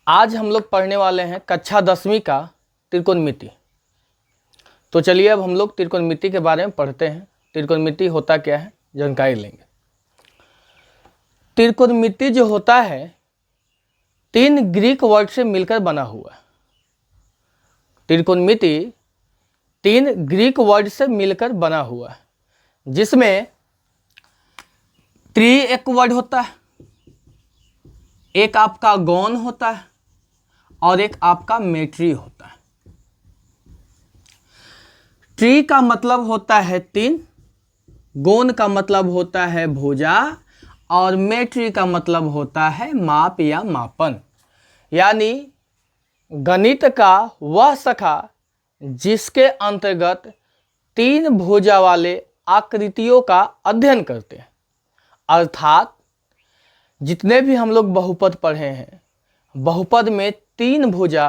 आज हम लोग पढ़ने वाले हैं कक्षा 10वीं का त्रिकोणमिति। तो चलिए अब हम लोग त्रिकोणमिति के बारे में पढ़ते हैं। त्रिकोणमिति होता क्या है जानकारी लेंगे। त्रिकोणमिति जो होता है 3 ग्रीक वर्ड से मिलकर बना हुआ है। त्रिकोणमिति 3 ग्रीक वर्ड से मिलकर बना हुआ है, जिसमें त्रि एक वर्ड होता है, एक आपका गौण होता है और एक आपका मेट्री होता है। ट्री का मतलब होता है 3, गौण का मतलब होता है भुजा और मेट्री का मतलब होता है माप या मापन। यानी गणित का वह शाखा जिसके अंतर्गत 3 भुजा वाले आकृतियों का अध्ययन करते हैं। अर्थात जितने भी हम लोग बहुपद पढ़े हैं, बहुपद में 3 भुजा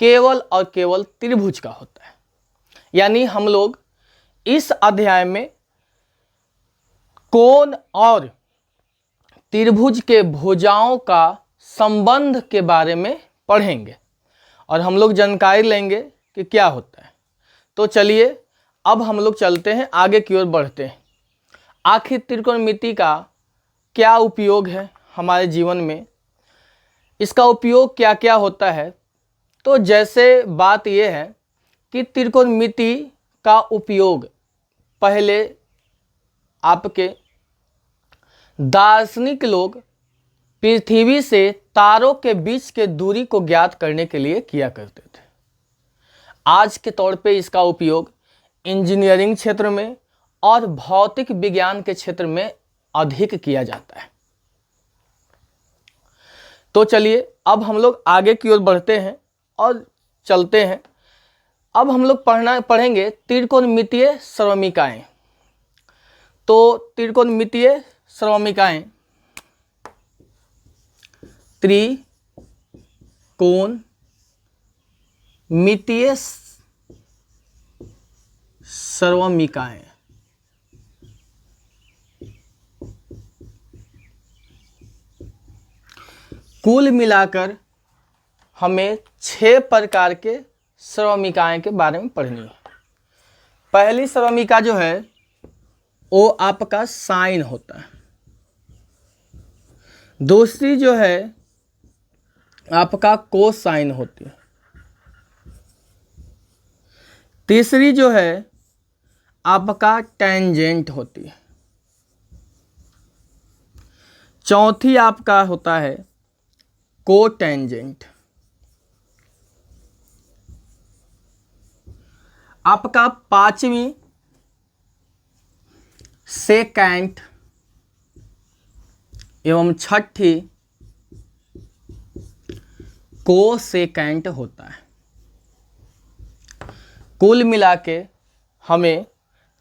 केवल और केवल त्रिभुज का होता है। यानी हम लोग इस अध्याय में कोण और त्रिभुज के भुजाओं का संबंध के बारे में पढ़ेंगे और हम लोग जानकारी लेंगे कि क्या होता है। तो चलिए अब हम लोग चलते हैं, आगे की ओर बढ़ते हैं। आखिर त्रिकोणमिति का क्या उपयोग है हमारे जीवन में, इसका उपयोग क्या क्या होता है। तो जैसे बात यह है कि त्रिकोणमिति का उपयोग पहले आपके दार्शनिक लोग पृथ्वी से तारों के बीच के दूरी को ज्ञात करने के लिए किया करते थे। आज के तौर पे इसका उपयोग इंजीनियरिंग क्षेत्र में और भौतिक विज्ञान के क्षेत्र में अधिक किया जाता है। तो चलिए अब हम लोग आगे की ओर बढ़ते हैं और चलते हैं। अब हम लोग पढ़ेंगे त्रिकोणमितीय सर्वमिकाएं। तो त्रिकोणमितीय सर्वमिकाएं, त्रिकोणमितीय सर्वमिकाएं कुल मिलाकर हमें 6 प्रकार के सर्वमिकाएं के बारे में पढ़नी है। पहली सर्वमिका जो है वो आपका साइन होता है। दूसरी जो है आपका कोसाइन होती है। तीसरी जो है आपका टेंजेंट होती है। चौथी आपका होता है कोटेंजेंट। आपका 5वीं सेकेंट एवं 6ठी कोसेकेंट होता है। कुल मिला के हमें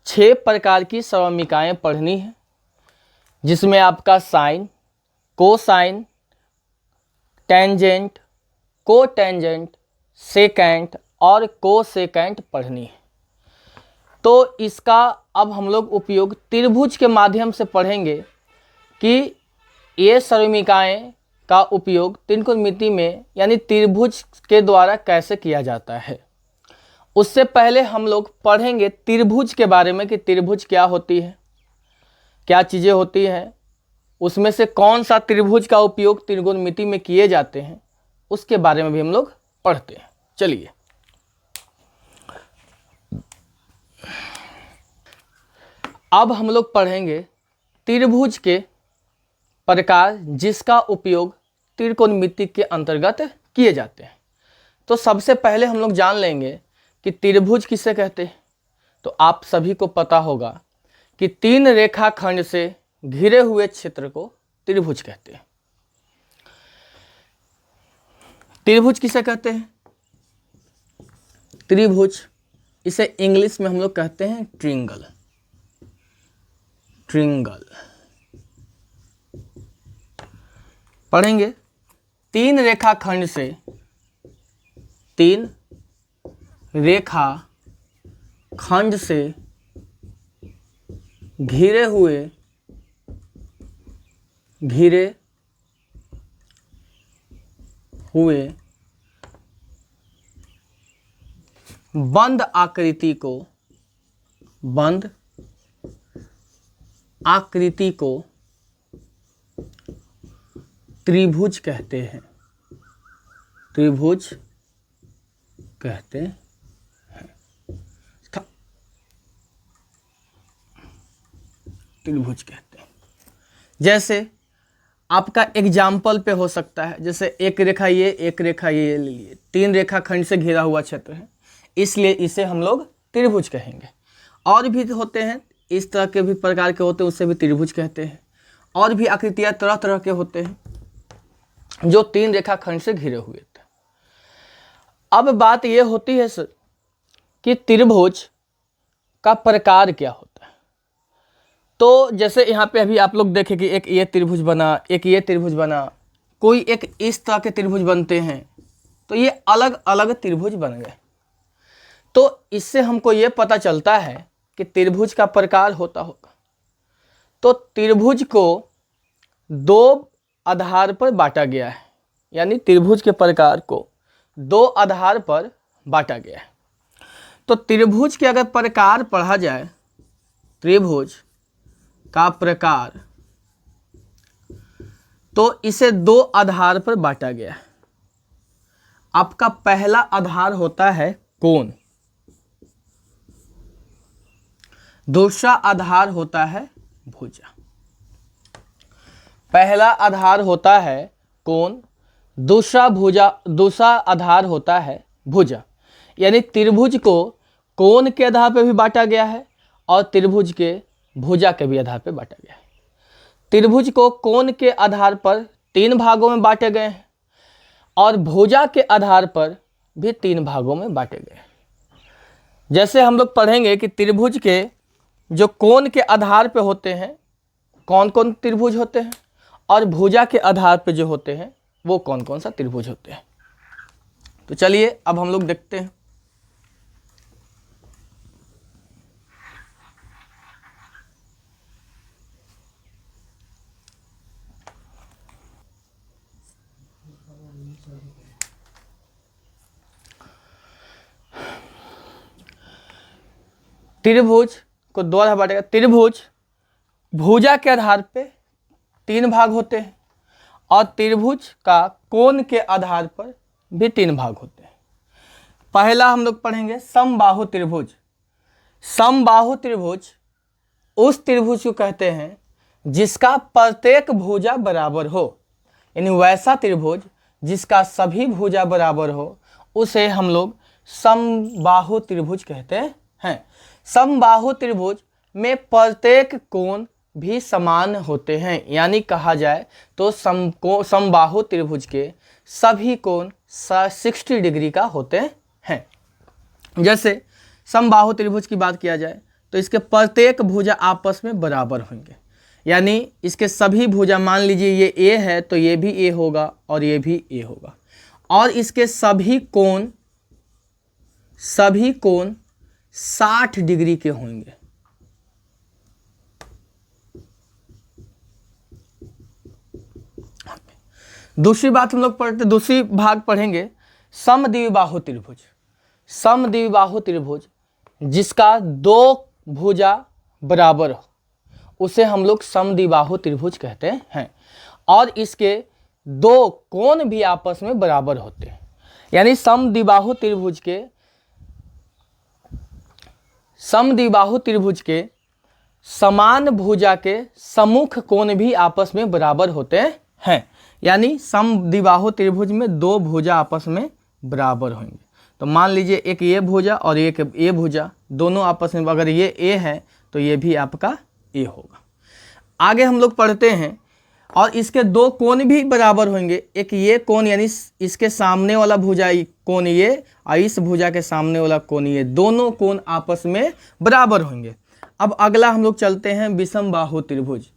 6 प्रकार की सर्वमिकाएं पढ़नी है, जिसमें आपका sine, cosine, tangent, cotangent, secant और कोसेकेंट पढ़नी है। तो इसका अब हम लोग उपयोग त्रिभुज के माध्यम से पढ़ेंगे कि ये सर्वमिकाएं का उपयोग त्रिकोणमिति में यानी त्रिभुज के द्वारा कैसे किया जाता है। उससे पहले हम लोग पढ़ेंगे त्रिभुज के बारे में कि त्रिभुज क्या होती है, क्या चीज़ें होती हैं, उसमें से कौन सा त्रिभुज का उपयोग त्रिकोणमिति में किए जाते हैं, उसके बारे में भी हम लोग पढ़ते हैं। चलिए अब हम लोग पढ़ेंगे त्रिभुज के प्रकार जिसका उपयोग त्रिकोणमिति के अंतर्गत किए जाते हैं। तो सबसे पहले हम लोग जान लेंगे कि त्रिभुज किसे कहते हैं। तो आप सभी को पता होगा कि 3 रेखाखंड से घिरे हुए क्षेत्र को त्रिभुज कहते हैं। त्रिभुज किसे कहते हैं? त्रिभुज, इसे इंग्लिश में हम लोग कहते हैं ट्रिंगल। ट्रिंगल पढ़ेंगे 3 रेखाखंड से, 3 रेखाखंड से घिरे हुए हुए बंद आकृति को त्रिभुज कहते हैं। त्रिभुज कहते हैं। त्रिभुज कहते हैं। जैसे आपका एग्जाम्पल पे हो सकता है, जैसे एक रेखा ये, एक रेखा ये ले लिए, 3 रेखा खंड से घिरा हुआ क्षेत्र है, इसलिए इसे हम लोग त्रिभुज कहेंगे। और भी होते हैं, इस तरह के भी प्रकार के होते हैं, उससे भी त्रिभुज कहते हैं। और भी आकृतियाँ तरह तरह के होते हैं जो 3 रेखा खंड से घिरे हुए थे। अब बात ये होती है सर कि त्रिभुज का प्रकार क्या होता है। तो जैसे यहाँ पे अभी आप लोग देखें कि एक ये त्रिभुज बना, एक ये त्रिभुज बना, कोई एक इस तरह के त्रिभुज बनते हैं, तो ये अलग अलग त्रिभुज बन गए। तो इससे हमको ये पता चलता है कि त्रिभुज का प्रकार होता होगा। तो त्रिभुज को 2 आधार पर बांटा गया है, यानी त्रिभुज के प्रकार को 2 आधार पर बांटा गया है। तो त्रिभुज के अगर प्रकार पढ़ा जाए, त्रिभुज का प्रकार, तो इसे 2 आधार पर बांटा गया है। आपका पहला आधार होता है कोण, दूसरा आधार होता है भुजा। पहला आधार होता है कोण, दूसरा आधार होता है भुजा। यानी त्रिभुज को कोण के आधार पर भी बांटा गया है और त्रिभुज के भुजा के भी आधार पर बांटा गया है। त्रिभुज को कोण के आधार पर 3 भागों में बांटे गए हैं और भुजा के आधार पर भी 3 भागों में बांटे गए हैं। जैसे हम लोग पढ़ेंगे कि त्रिभुज के जो कोण के आधार पे होते हैं कौन कौन त्रिभुज होते हैं, और भुजा के आधार पे जो होते हैं वो कौन कौन सा त्रिभुज होते हैं। तो चलिए अब हम लोग देखते हैं। त्रिभुज को 2 आधार बांटेगा। त्रिभुज भुजा के आधार पे 3 भाग होते हैं और त्रिभुज का कोण के आधार पर भी 3 भाग होते हैं। पहला हम लोग पढ़ेंगे समबाहु त्रिभुज। समबाहु त्रिभुज उस त्रिभुज को कहते हैं जिसका प्रत्येक भुजा बराबर हो, यानी वैसा त्रिभुज जिसका सभी भुजा बराबर हो, उसे हम लोग समबाहु त्रिभुज कहते हैं। समबाहु त्रिभुज में प्रत्येक कोण भी समान होते हैं, यानी कहा जाए तो समबाहु त्रिभुज के सभी कोण 60 डिग्री का होते हैं। जैसे समबाहु त्रिभुज की बात किया जाए तो इसके प्रत्येक भुजा आपस में बराबर होंगे, यानी इसके सभी भुजा, मान लीजिए ये ए है तो ये भी ए होगा और ये भी ए होगा, और इसके सभी कोण 60 डिग्री के होंगे। दूसरी बात हम लोग पढ़ते, दूसरी भाग पढ़ेंगे समद्विबाहु त्रिभुज। समद्विबाहु त्रिभुज जिसका 2 भुजा बराबर हो, उसे हम लोग समद्विबाहु त्रिभुज कहते हैं, और इसके 2 कोण भी आपस में बराबर होते हैं। यानी समद्विबाहु त्रिभुज के समान भुजा के सम्मुख कोण भी आपस में बराबर होते हैं। यानी समद्विबाहु त्रिभुज में 2 भुजा आपस में बराबर होंगे। तो मान लीजिए एक ये भुजा और एक ये भुजा, दोनों आपस में अगर ये ए है तो ये भी आपका ए होगा। आगे हम लोग पढ़ते हैं, और इसके 2 कोण भी बराबर होंगे। एक ये कोण यानी इसके सामने वाला भुजा कोण ये, और इस भुजा के सामने वाला कोण ये, दोनों कोण आपस में बराबर होंगे। अब अगला हम लोग चलते हैं विषमबाहु त्रिभुज।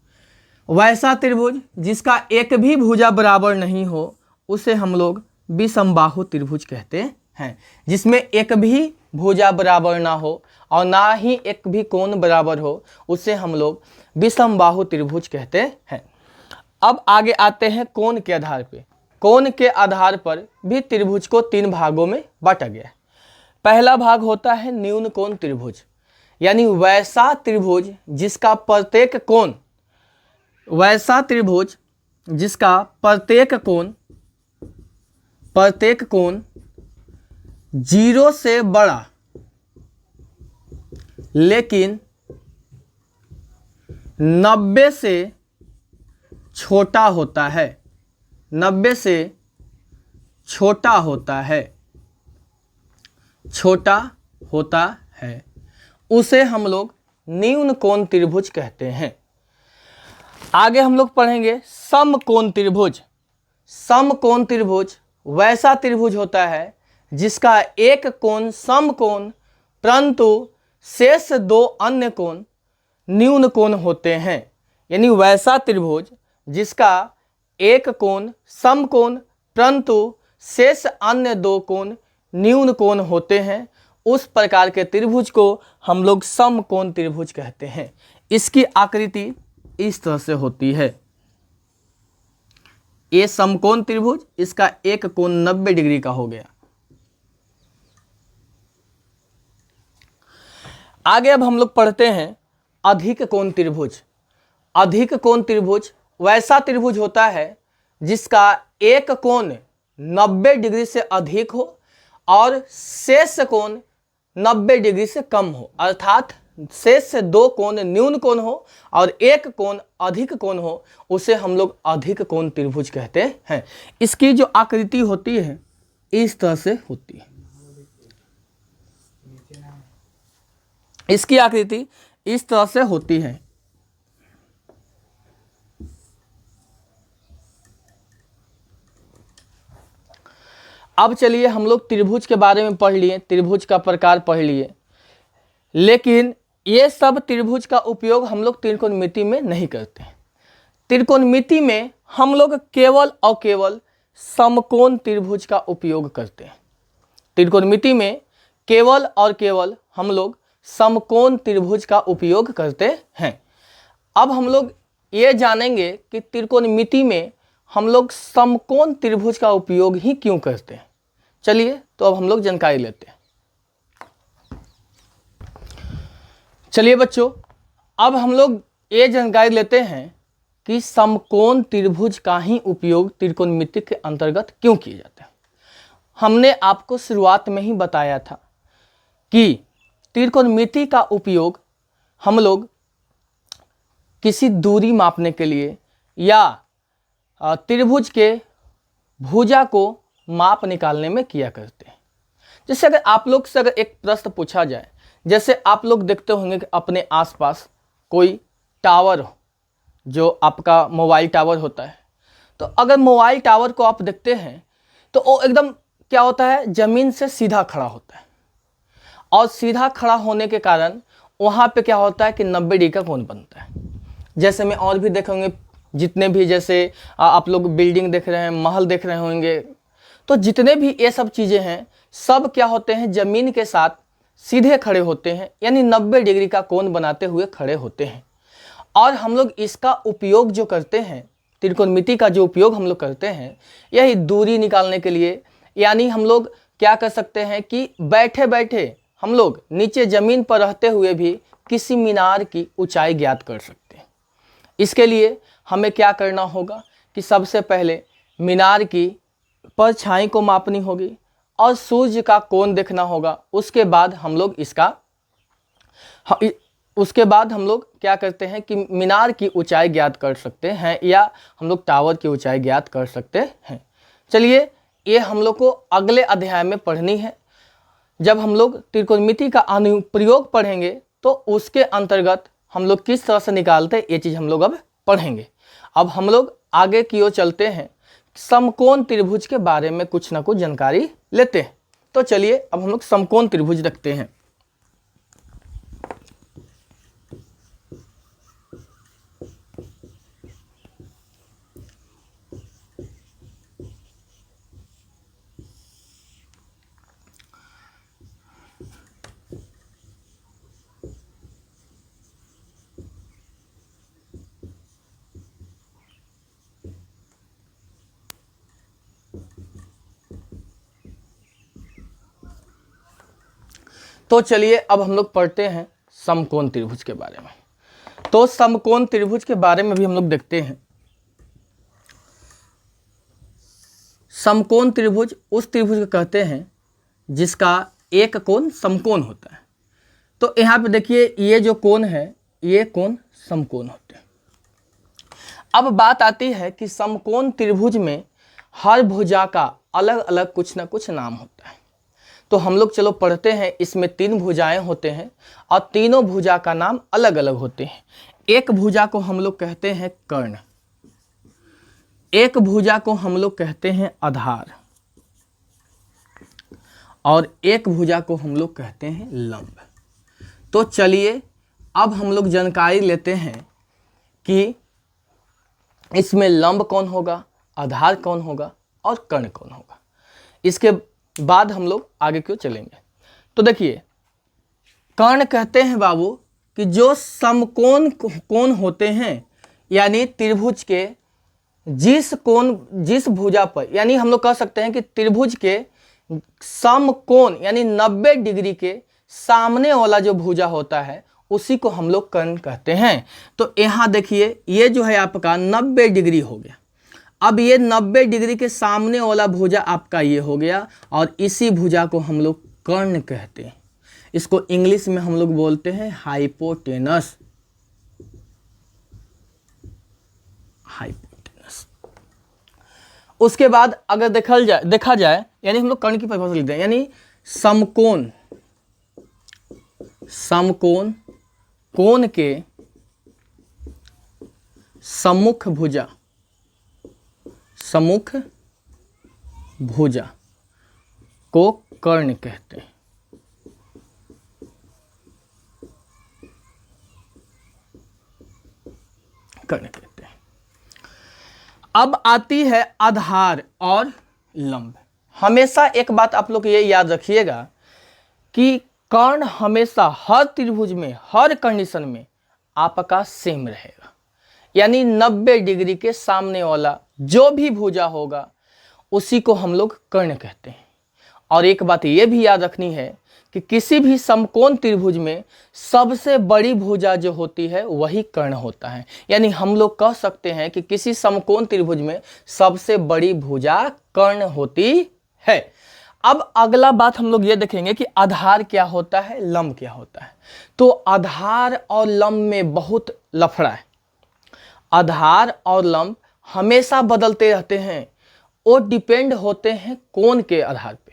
वैसा त्रिभुज जिसका एक भी भुजा बराबर नहीं हो, उसे हम लोग विषमबाहु त्रिभुज कहते हैं। जिसमें एक भी भुजा बराबर ना हो और ना ही एक भी कोण बराबर हो, उसे हम लोग विषमबाहु त्रिभुज कहते हैं। अब आगे आते हैं कोण के आधार पे। कोण के आधार पर भी त्रिभुज को 3 भागों में बांटा गया है। पहला भाग होता है न्यून कोण त्रिभुज, यानी वैसा त्रिभुज जिसका प्रत्येक कोण 0 से बड़ा लेकिन 90 से छोटा होता है, 90 से छोटा होता है, उसे हम लोग न्यून कोण त्रिभुज कहते हैं। आगे हम लोग पढ़ेंगे समकोण त्रिभुज। समकोण त्रिभुज वैसा त्रिभुज होता है जिसका एक कोण समकोण परंतु शेष 2 अन्य कोण न्यून कोण होते हैं। यानी वैसा त्रिभुज जिसका एक कोण समकोण परंतु शेष अन्य 2 कोण न्यून कोण होते हैं, उस प्रकार के त्रिभुज को हम लोग समकोण त्रिभुज कहते हैं। इसकी आकृति इस तरह से होती है। ये समकोण त्रिभुज, इसका एक कोण 90 डिग्री का हो गया। आगे अब हम लोग पढ़ते हैं अधिक कोण त्रिभुज। अधिक कोण त्रिभुज वैसा त्रिभुज होता है जिसका एक कोण 90 डिग्री से अधिक हो और शेष कोण 90 डिग्री से कम हो, अर्थात शेष से 2 कोण न्यून कोण हो और एक कोण अधिक कोण हो, उसे हम लोग अधिक कोण त्रिभुज कहते हैं। इसकी जो आकृति होती है इस तरह से होती है। इसकी आकृति इस तरह से होती है। अब चलिए हम लोग त्रिभुज के बारे में पढ़ लिए, त्रिभुज का प्रकार पढ़ लिए, लेकिन ये सब त्रिभुज का उपयोग हम लोग त्रिकोणमिति में नहीं करते। त्रिकोणमिति में हम लोग केवल और केवल समकोण त्रिभुज का उपयोग करते हैं। त्रिकोणमिति में केवल और केवल हम लोग समकोण त्रिभुज का उपयोग करते हैं। अब हम लोग ये जानेंगे कि त्रिकोणमिति में हम लोग समकोण त्रिभुज का उपयोग ही क्यों करते हैं। चलिए तो अब हम लोग जानकारी लेते हैं। चलिए बच्चों, अब हम लोग ये जानकारी लेते हैं कि समकोण त्रिभुज का ही उपयोग त्रिकोणमिति के अंतर्गत क्यों किए जाते हैं। हमने आपको शुरुआत में ही बताया था कि त्रिकोणमिति का उपयोग हम लोग किसी दूरी मापने के लिए या त्रिभुज के भुजा को माप निकालने में किया करते हैं। जैसे अगर आप लोग से अगर एक प्रश्न पूछा जाए, जैसे आप लोग देखते होंगे कि अपने आसपास कोई टावर हो, जो आपका मोबाइल टावर होता है, तो अगर मोबाइल टावर को आप देखते हैं तो वो एकदम क्या होता है, ज़मीन से सीधा खड़ा होता है और सीधा खड़ा होने के कारण वहाँ पे क्या होता है कि 90 डिग्री का कोण बनता है। जैसे में और भी देखेंगे, जितने भी जैसे आप लोग बिल्डिंग देख रहे हैं, महल देख रहे होंगे, तो जितने भी ये सब चीज़ें हैं सब क्या होते हैं, ज़मीन के साथ सीधे खड़े होते हैं, यानी 90 डिग्री का कोण बनाते हुए खड़े होते हैं। और हम लोग इसका उपयोग जो करते हैं, त्रिकोणमिति का जो उपयोग हम लोग करते हैं, यही दूरी निकालने के लिए। यानी हम लोग क्या कर सकते हैं कि बैठे बैठे हम लोग नीचे ज़मीन पर रहते हुए भी किसी मीनार की ऊंचाई ज्ञात कर सकते हैं। इसके लिए हमें क्या करना होगा कि सबसे पहले मीनार की परछाई को मापनी होगी और सूर्य का कोण देखना होगा। उसके बाद हम लोग क्या करते हैं कि मीनार की ऊंचाई ज्ञात कर सकते हैं या हम लोग टावर की ऊंचाई ज्ञात कर सकते हैं। चलिए, ये हम लोग को अगले अध्याय में पढ़नी है। जब हम लोग त्रिकोणमिति का अनुप्रयोग पढ़ेंगे तो उसके अंतर्गत हम लोग किस तरह से निकालते हैं, ये चीज़ हम लोग अब पढ़ेंगे। अब हम लोग आगे की ओर चलते हैं, समकोण त्रिभुज के बारे में कुछ ना कुछ जानकारी लेते हैं। तो चलिए अब हम लोग समकोण त्रिभुज रखते हैं। तो चलिए अब हम लोग पढ़ते हैं समकोण त्रिभुज के बारे में। तो समकोण त्रिभुज के बारे में भी हम लोग देखते हैं। समकोण त्रिभुज उस त्रिभुज को कहते हैं जिसका एक कोण समकोण होता है। तो यहाँ पे देखिए ये जो कोण है ये कोण समकोण होते हैं। अब बात आती है कि समकोण त्रिभुज में हर भुजा का अलग अलग कुछ ना कुछ नाम होता है। तो हम लोग चलो पढ़ते हैं। इसमें 3 भुजाएं होते हैं और तीनों भुजा का नाम अलग अलग होते हैं। एक भुजा को हम लोग कहते हैं कर्ण, एक भुजा को हम लोग कहते हैं आधार और एक भुजा को हम लोग कहते हैं लंब। तो चलिए अब हम लोग जानकारी लेते हैं कि इसमें लंब कौन होगा, आधार कौन होगा और कर्ण कौन होगा। इसके बाद हम लोग आगे क्यों चलेंगे। तो देखिए कर्ण कहते हैं बाबू कि जो समकोण कोण होते हैं, यानी त्रिभुज के जिस भुजा पर, यानी हम लोग कह सकते हैं कि त्रिभुज के समकोण यानी 90 डिग्री के सामने वाला जो भुजा होता है उसी को हम लोग कर्ण कहते हैं। तो यहाँ देखिए ये जो है आपका 90 डिग्री हो गया। अब ये 90 डिग्री के सामने वाला भुजा आपका ये हो गया और इसी भुजा को हम लोग कर्ण कहते हैं। इसको इंग्लिश में हम लोग बोलते हैं हाइपोटेनस। उसके बाद अगर देखा जाए यानी हम लोग कर्ण की परिभाषा लिखते हैं, यानी समकोण कोण के सम्मुख भुजा को कर्ण कहते हैं। कर्ण कहते हैं। अब आती है आधार और लंब। हमेशा एक बात आप लोग ये याद रखिएगा कि कर्ण हमेशा हर त्रिभुज में हर कंडीशन में आपका सेम रहेगा, यानी 90 डिग्री के सामने वाला जो भी भुजा होगा उसी को हम लोग कर्ण कहते हैं। और एक बात ये भी याद रखनी है कि किसी भी समकोण त्रिभुज में सबसे बड़ी भुजा जो होती है वही कर्ण होता है। यानी हम लोग कह सकते हैं कि किसी समकोण त्रिभुज में सबसे बड़ी भुजा कर्ण होती है। अब अगला बात हम लोग ये देखेंगे कि आधार क्या होता है, लंब क्या होता है। तो आधार और लंब में बहुत लफड़ा है। आधार और लंब हमेशा बदलते रहते हैं, वो डिपेंड होते हैं कोण के आधार पे।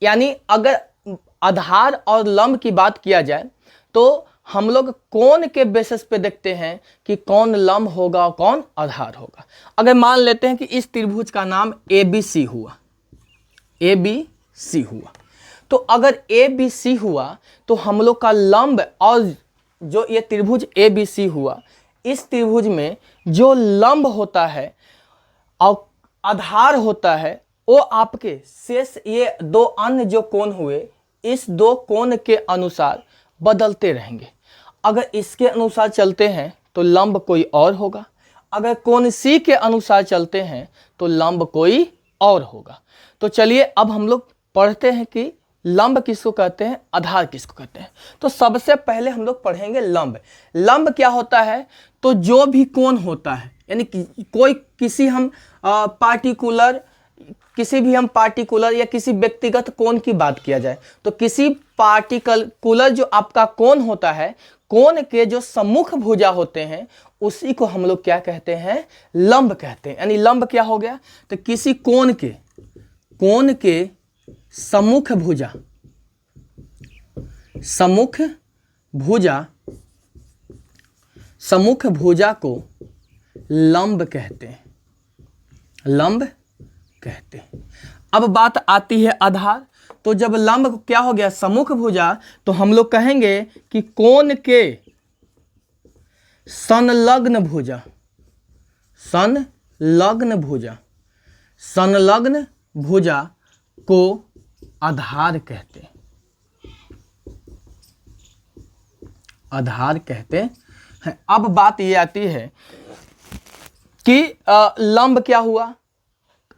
यानी अगर आधार और लंब की बात किया जाए तो हम लोग कोण के बेसिस पे देखते हैं कि कौन लंब होगा और कौन आधार होगा। अगर मान लेते हैं कि इस त्रिभुज का नाम ABC हुआ, ABC हुआ, तो अगर ABC हुआ तो हम लोग का लंब और जो ये त्रिभुज ABC हुआ, इस त्रिभुज में जो लंब होता है और आधार होता है वो आपके शेष ये 2 अन्य जो कोण हुए, इस 2 कोण के अनुसार बदलते रहेंगे। अगर इसके अनुसार चलते हैं तो लंब कोई और होगा, अगर कोण C के अनुसार चलते हैं तो लंब कोई और होगा। तो चलिए अब हम लोग पढ़ते हैं कि लंब किसको कहते हैं, आधार किसको कहते हैं। तो सबसे पहले हम लोग पढ़ेंगे लंब। लंब क्या होता है, तो जो भी कोण होता है, यानी कोई पार्टिकुलर या किसी व्यक्तिगत कोण की बात किया जाए तो किसी पार्टिकुलर जो आपका कोण होता है, कोण के जो सम्मुख भुजा होते हैं उसी को हम लोग क्या कहते हैं, लंब कहते हैं। यानी लंब क्या हो गया, तो किसी कोण के सम्मुख भुजा को लंब कहते हैं, अब बात आती है आधार। तो जब लंब क्या हो गया, सम्मुख भुजा, तो हम लोग कहेंगे कि कोण के संलग्न भुजा को आधार कहते हैं। अब बात ये आती है कि लंब क्या हुआ,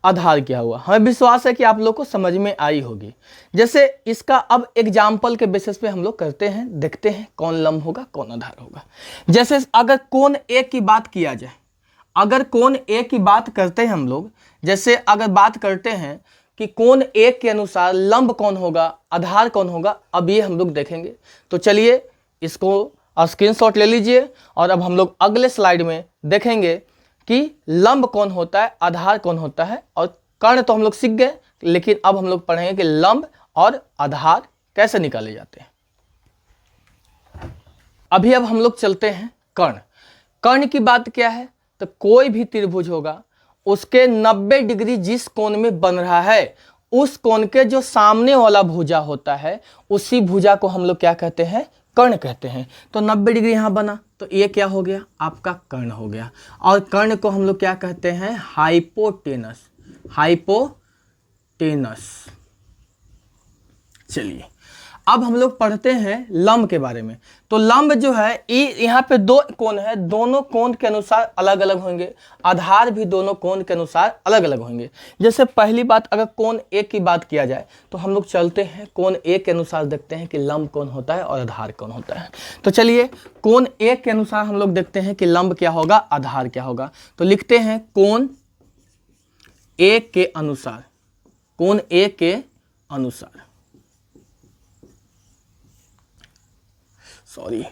आधार क्या हुआ। हमें विश्वास है कि आप लोग को समझ में आई होगी। जैसे इसका अब एग्जाम्पल के बेसिस पे हम लोग करते हैं, देखते हैं कौन लंब होगा कौन आधार होगा। जैसे अगर कोण ए की बात किया जाए, अगर कोण ए की बात करते हैं हम लोग, जैसे अगर बात करते हैं कि कोण ए के अनुसार लंब कौन होगा आधार कौन होगा, अब ये हम लोग देखेंगे। तो चलिए इसको स्क्रीनशॉट ले लीजिए और अब हम लोग अगले स्लाइड में देखेंगे कि लंब कौन होता है आधार कौन होता है। और कर्ण तो हम लोग सीख गए, लेकिन अब हम लोग पढ़ेंगे कि लंब और आधार कैसे निकाले जाते हैं। अभी अब हम लोग चलते हैं कर्ण। कर्ण की बात क्या है, तो कोई भी त्रिभुज होगा उसके 90 डिग्री जिस कोण में बन रहा है, उस कोण के जो सामने वाला भुजा होता है उसी भुजा को हम लोग क्या कहते हैं, कर्ण कहते हैं। तो 90 डिग्री यहां बना तो ये क्या हो गया, आपका कर्ण हो गया। और कर्ण को हम लोग क्या कहते हैं, हाइपोटेनस। हाइपोटेनस। चलिए अब हम लोग पढ़ते हैं लंब के बारे में। तो लंब जो है यहाँ पे दो कोण है, दोनों कोण के अनुसार अलग अलग होंगे, आधार भी दोनों कोण के अनुसार अलग अलग होंगे। जैसे पहली बात अगर कोण ए की बात किया जाए तो हम लोग चलते हैं कोण ए के अनुसार देखते हैं कि लंब कौन होता है और आधार कौन होता है। तो चलिए कोण ए के अनुसार हम लोग देखते हैं कि लंब क्या होगा आधार क्या होगा। तो लिखते हैं कोण ए के अनुसार, कोण ए के अनुसार, सॉरी,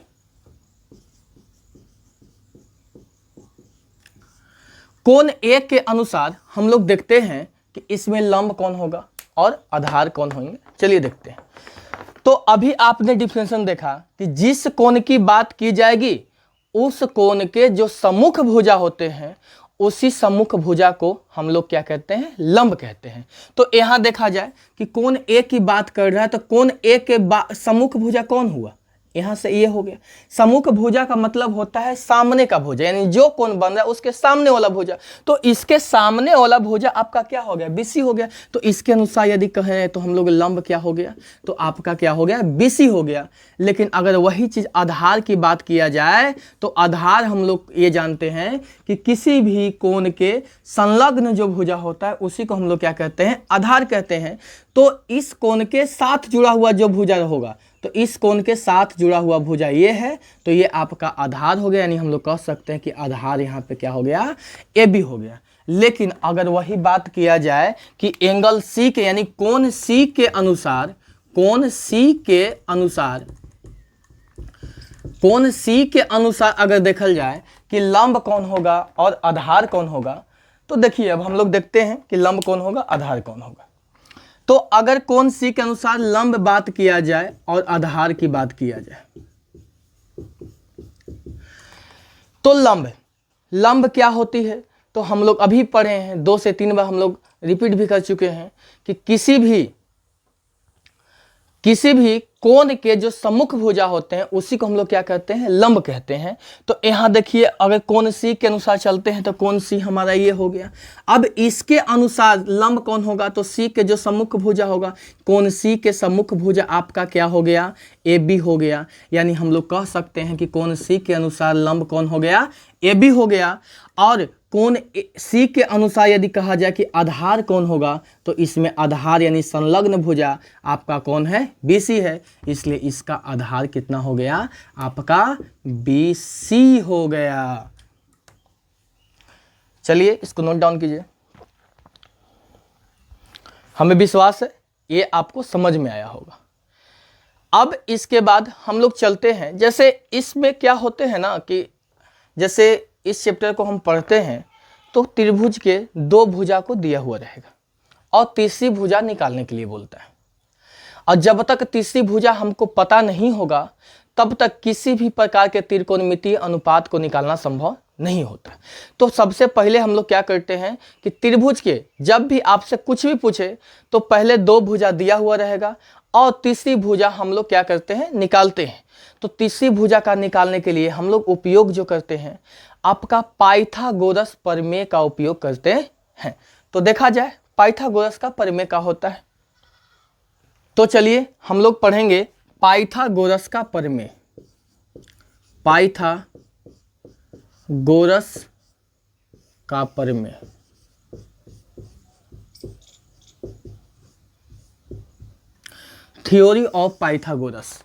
कोण ए के अनुसार हम लोग देखते हैं कि इसमें लंब कौन होगा और आधार कौन होंगे। चलिए देखते हैं। तो अभी आपने डिफिनेशन देखा कि जिस कोण की बात की जाएगी उस कोण के जो सम्मुख भुजा होते हैं उसी सम्मुख भुजा को हम लोग क्या कहते हैं, लंब कहते हैं। तो यहां देखा जाए कि कोण ए की बात कर रहा है तो कोण ए के सम्मुख भुजा कौन हुआ, यहां से ये हो गया। सम्मुख भुजा का मतलब होता है सामने का भुजा, यानी जो कोण बन रहा है उसके सामने वाला भुजा। तो इसके सामने वाला भुजा आपका क्या हो गया, बीसी हो गया। तो इसके अनुसार यदि कहें तो हम लोग लंब क्या हो गया, तो आपका क्या हो गया, बीसी हो गया। लेकिन अगर वही चीज आधार की बात किया जाए तो आधार हम लोग ये जानते हैं कि किसी भी कोण के संलग्न जो भुजा होता है उसी को हम लोग क्या कहते हैं, आधार कहते हैं। तो इस कोण के साथ जुड़ा हुआ जो भुजा होगा, तो इस कोण के साथ जुड़ा हुआ भुजा ये है, तो ये आपका आधार हो गया। यानी हम लोग कह सकते हैं कि आधार यहाँ पे क्या हो गया, ए बी हो गया। लेकिन अगर वही बात किया जाए कि एंगल सी के, यानी कोण सी के अनुसार, कोण सी के अनुसार, कोण सी के अनुसार अगर देखल जाए कि लंब कौन होगा और आधार कौन होगा, तो देखिए अब हम लोग देखते हैं कि लंब कौन होगा आधार कौन होगा। तो अगर कोण सी के अनुसार लंब बात किया जाए और आधार की बात किया जाए, तो लंब क्या होती है, तो हम लोग अभी पढ़े हैं, 2 से 3 बार हम लोग रिपीट भी कर चुके हैं कि किसी भी कोण के जो सम्मुख भुजा होते हैं उसी को हम लोग क्या कहते हैं, लंब कहते हैं। तो यहां देखिए अगर कोण सी के अनुसार चलते हैं तो कोण सी हमारा ये हो गया। अब इसके अनुसार लंब कौन होगा, तो सी के जो सम्मुख भुजा होगा, कोण सी के सम्मुख भुजा आपका क्या हो गया, ए बी हो गया। यानी हम लोग कह सकते हैं कि कोण सी के अनुसार लंब कौन हो गया, ए बी हो गया। और कोण सी के अनुसार यदि कहा जाए कि आधार कौन होगा, तो इसमें आधार यानी संलग्न भुजा आपका कौन है, बीसी है। इसलिए इसका आधार कितना हो गया, आपका बीसी हो गया। चलिए इसको नोट डाउन कीजिए। हमें विश्वास है ये आपको समझ में आया होगा। अब इसके बाद हम लोग चलते हैं, जैसे इसमें क्या होते हैं ना कि जैसे इस चैप्टर को हम पढ़ते हैं तो त्रिभुज के 2 भुजा को दिया हुआ रहेगा और तीसरी भुजा निकालने के लिए बोलता है। और जब तक तीसरी भुजा हमको पता नहीं होगा तब तक किसी भी प्रकार के त्रिकोणमितीय अनुपात को निकालना संभव नहीं होता। तो सबसे पहले हम लोग क्या करते हैं कि त्रिभुज के जब भी आपसे कुछ भी पूछे तो पहले 2 भुजा दिया हुआ रहेगा और तीसरी भुजा हम लोग क्या करते हैं, निकालते हैं। तो तीसरी भुजा का निकालने के लिए हम लोग उपयोग जो करते हैं आपका पाइथागोरस प्रमेय का उपयोग करते हैं। तो देखा जाए पाइथागोरस का प्रमेय का होता है, तो चलिए हम लोग पढ़ेंगे पाइथागोरस का प्रमेय। पाइथागोरस का प्रमेय। Theory of Pythagoras.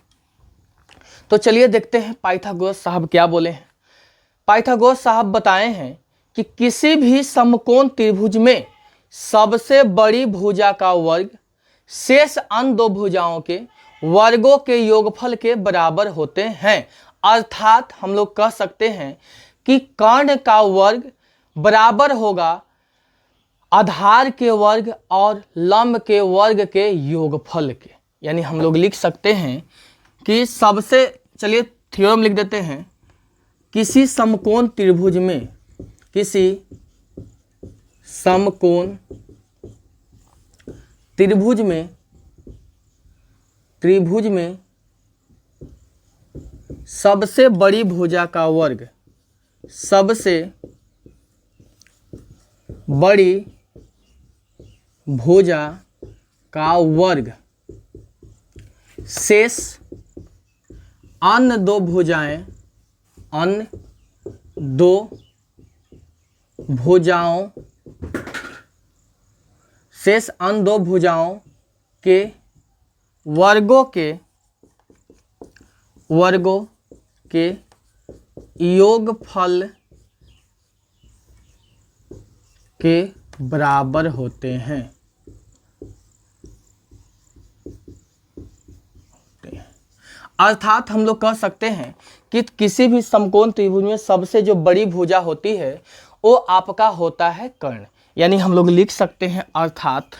तो चलिए देखते हैं पाइथागोरस साहब क्या बोले हैं। पाइथागोरस साहब बताए हैं कि किसी भी समकोण त्रिभुज में सबसे बड़ी भुजा का वर्ग शेष अन्य दो भुजाओं के वर्गों के योगफल के बराबर होते हैं। अर्थात हम लोग कह सकते हैं कि कर्ण का वर्ग बराबर होगा आधार के वर्ग और लंब के वर्ग के योगफल के। यानी हम लोग लिख सकते हैं कि सबसे, चलिए थ्योरम लिख देते हैं, किसी समकोण त्रिभुज में, किसी समकोण त्रिभुज में सबसे बड़ी भुजा का वर्ग, सबसे बड़ी भुजा का वर्ग शेष अन्य दो भुजाएं, अन्य दो भुजाओं, शेष अन्य दो भुजाओं के वर्गों के योगफल के बराबर होते हैं। अर्थात हम लोग कह सकते हैं कि किसी भी समकोण त्रिभुज में सबसे जो बड़ी भुजा होती है वो आपका होता है कर्ण। यानी हम लोग लिख सकते हैं अर्थात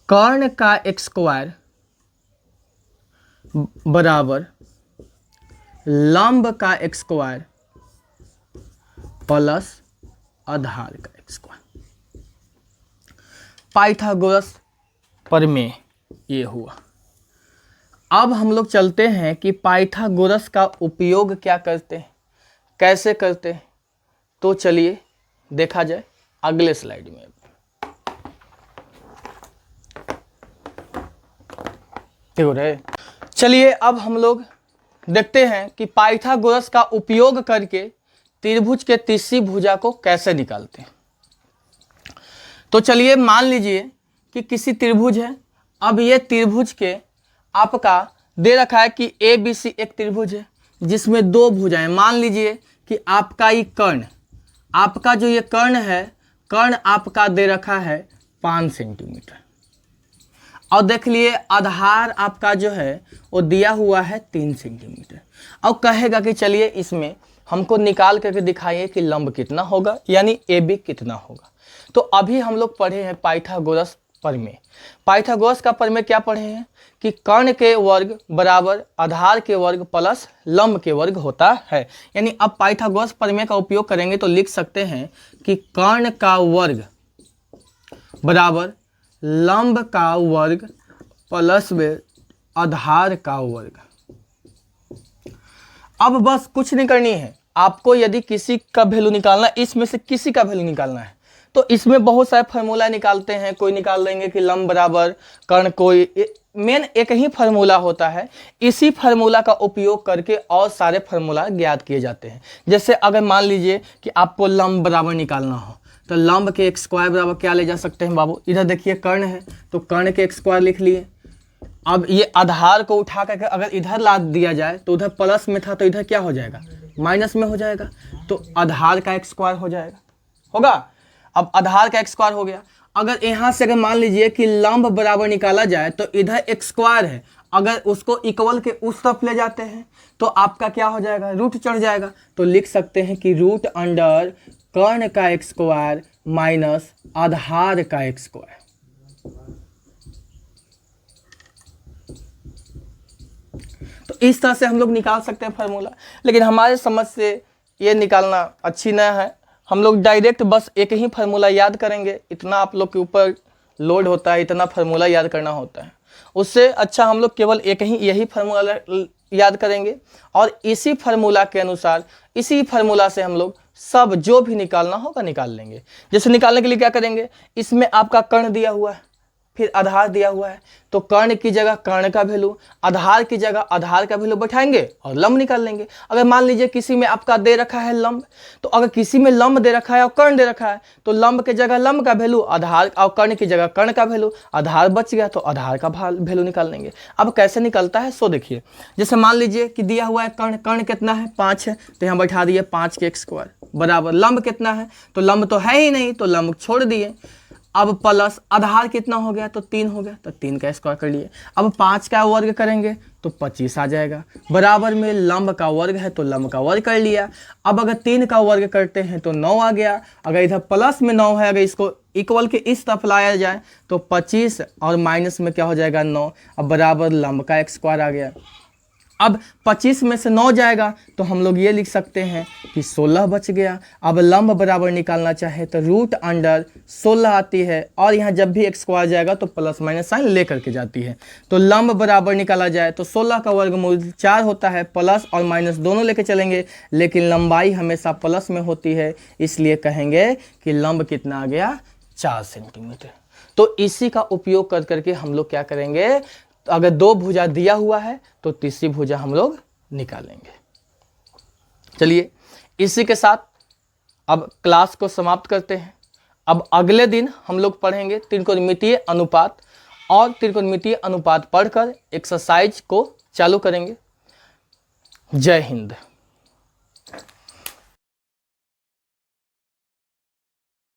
कर्ण का एक स्क्वायर बराबर लंब का एक स्क्वायर प्लस आधार का एक स्क्वायर। पाइथागोरस प्रमेय ये हुआ। अब हम लोग चलते हैं कि पाइथागोरस का उपयोग क्या करते हैं, कैसे करते हैं। तो चलिए देखा जाए अगले स्लाइड में। ठीक हो रहे। चलिए अब हम लोग देखते हैं कि पाइथागोरस का उपयोग करके त्रिभुज के तीसरी भुजा को कैसे निकालते हैं। तो चलिए मान लीजिए कि किसी त्रिभुज है। अब ये त्रिभुज के आपका दे रखा है कि ABC एक त्रिभुज है जिसमें दो भुजाएं। मान लीजिए कि आपका ये कर्ण, आपका जो ये कर्ण है, कर्ण आपका दे रखा है 5 सेंटीमीटर। और देख लिए आधार आपका जो है वो दिया हुआ है 3 सेंटीमीटर। और कहेगा कि चलिए इसमें हमको निकाल करके दिखाइए कि लंब कितना होगा, यानी AB कितना होगा। तो अभी हम लोग पढ़े हैं पाइथागोरस प्रमेय। पाइथागोरस का प्रमेय क्या पढ़े हैं कि कर्ण के वर्ग बराबर आधार के वर्ग प्लस लंब के वर्ग होता है। यानी अब पाइथागोरस प्रमेय का उपयोग करेंगे तो लिख सकते हैं कि कर्ण का वर्ग बराबर लंब का वर्ग प्लस में आधार का वर्ग। अब बस कुछ नहीं करनी है आपको। यदि किसी का वैल्यू निकालना, इसमें से किसी का वैल्यू निकालना है तो इसमें बहुत सारे फार्मूला निकालते हैं। कोई निकाल देंगे कि लंब बराबर कर्ण, कोई मेन एक ही फार्मूला होता है। इसी फार्मूला का उपयोग करके और सारे फार्मूला ज्ञात किए जाते हैं। जैसे अगर मान लीजिए कि आपको लंब बराबर निकालना हो तो लंब के एक स्क्वायर बराबर क्या ले जा सकते हैं बाबू। इधर देखिए कर्ण है तो कर्ण के एक स्क्वायर लिख लिए। अब ये आधार को उठा करके अगर इधर ला दिया जाए तो उधर प्लस में था तो इधर क्या हो जाएगा, माइनस में हो जाएगा। तो आधार का एक स्क्वायर हो जाएगा, होगा। अब आधार का एक स्क्वायर हो गया। अगर यहाँ से अगर मान लीजिए कि लंब बराबर निकाला जाए तो इधर एक स्क्वायर है, अगर उसको इक्वल के उस तरफ ले जाते हैं तो आपका क्या हो जाएगा, रूट चढ़ जाएगा। तो लिख सकते हैं कि रूट अंडर कर्ण का एक स्क्वायर माइनस आधार का एक स्क्वायर। तो इस तरह से हम लोग निकाल सकते हैं फार्मूला। लेकिन हमारे समझ से ये निकालना अच्छी न है। हम लोग डायरेक्ट बस एक ही फार्मूला याद करेंगे, इतना आप लोग के ऊपर लोड होता है, इतना फार्मूला याद करना होता है। उससे अच्छा हम लोग केवल एक ही यही फार्मूला याद करेंगे और इसी फार्मूला के अनुसार, इसी फार्मूला से हम लोग सब जो भी निकालना होगा निकाल लेंगे। जैसे निकालने के लिए क्या करेंगे, इसमें आपका कर्ण दिया हुआ है फिर आधार दिया हुआ है तो कर्ण की जगह कर्ण का वैल्यू, आधार की जगह आधार का वैल्यू बैठाएंगे और लंब निकाल लेंगे। अगर मान लीजिए किसी में आपका दे रखा है लंब, तो अगर किसी में लंब दे रखा है और कर्ण दे रखा है तो लंब की जगह लंब का वैल्यू आधार और कर्ण की जगह कर्ण का वैल्यू, आधार बच गया तो आधार का वैल्यू निकाल लेंगे। अब कैसे निकलता है सो देखिए, जैसे मान लीजिए कि दिया हुआ है कर्ण, कर्ण कितना है 5 है तो यहाँ बैठा दिए 5 के स्क्वायर बराबर लंब कितना है, तो लंब तो है ही नहीं तो लंब छोड़ दिए। अब प्लस आधार कितना हो गया तो 3 हो गया तो 3 का स्क्वायर कर लिए। अब 5 का वर्ग करेंगे तो 25 आ जाएगा, बराबर में लंब का वर्ग है तो लंब का वर्ग कर लिया। अब अगर 3 का वर्ग करते हैं तो 9 आ गया, अगर इधर प्लस में 9 है, अगर इसको इक्वल के इस तरफ लाया जाए तो 25 और माइनस में क्या हो जाएगा 9, अब बराबर लंब का स्क्वायर आ गया। अब 25 में से 9 जाएगा तो हम लोग ये लिख सकते हैं कि 16 बच गया। अब लंब बराबर निकालना चाहे तो रूट अंडर 16 आती है और यहाँ जब भी एक स्क्वायर जाएगा तो प्लस माइनस साइन लेकर के जाती है, तो लंब बराबर निकाला जाए तो 16 का वर्गमूल 4 होता है, प्लस और माइनस दोनों लेके चलेंगे लेकिन लंबाई हमेशा प्लस में होती है, इसलिए कहेंगे कि लंब कितना आ गया 4 सेंटीमीटर। तो इसी का उपयोग कर करके हम लोग क्या करेंगे, तो अगर 2 भुजा दिया हुआ है तो तीसरी भुजा हम लोग निकालेंगे। चलिए इसी के साथ अब क्लास को समाप्त करते हैं। अब अगले दिन हम लोग पढ़ेंगे त्रिकोणमितीय अनुपात, और त्रिकोणमितीय अनुपात पढ़कर एक्सरसाइज को चालू करेंगे। जय हिंद।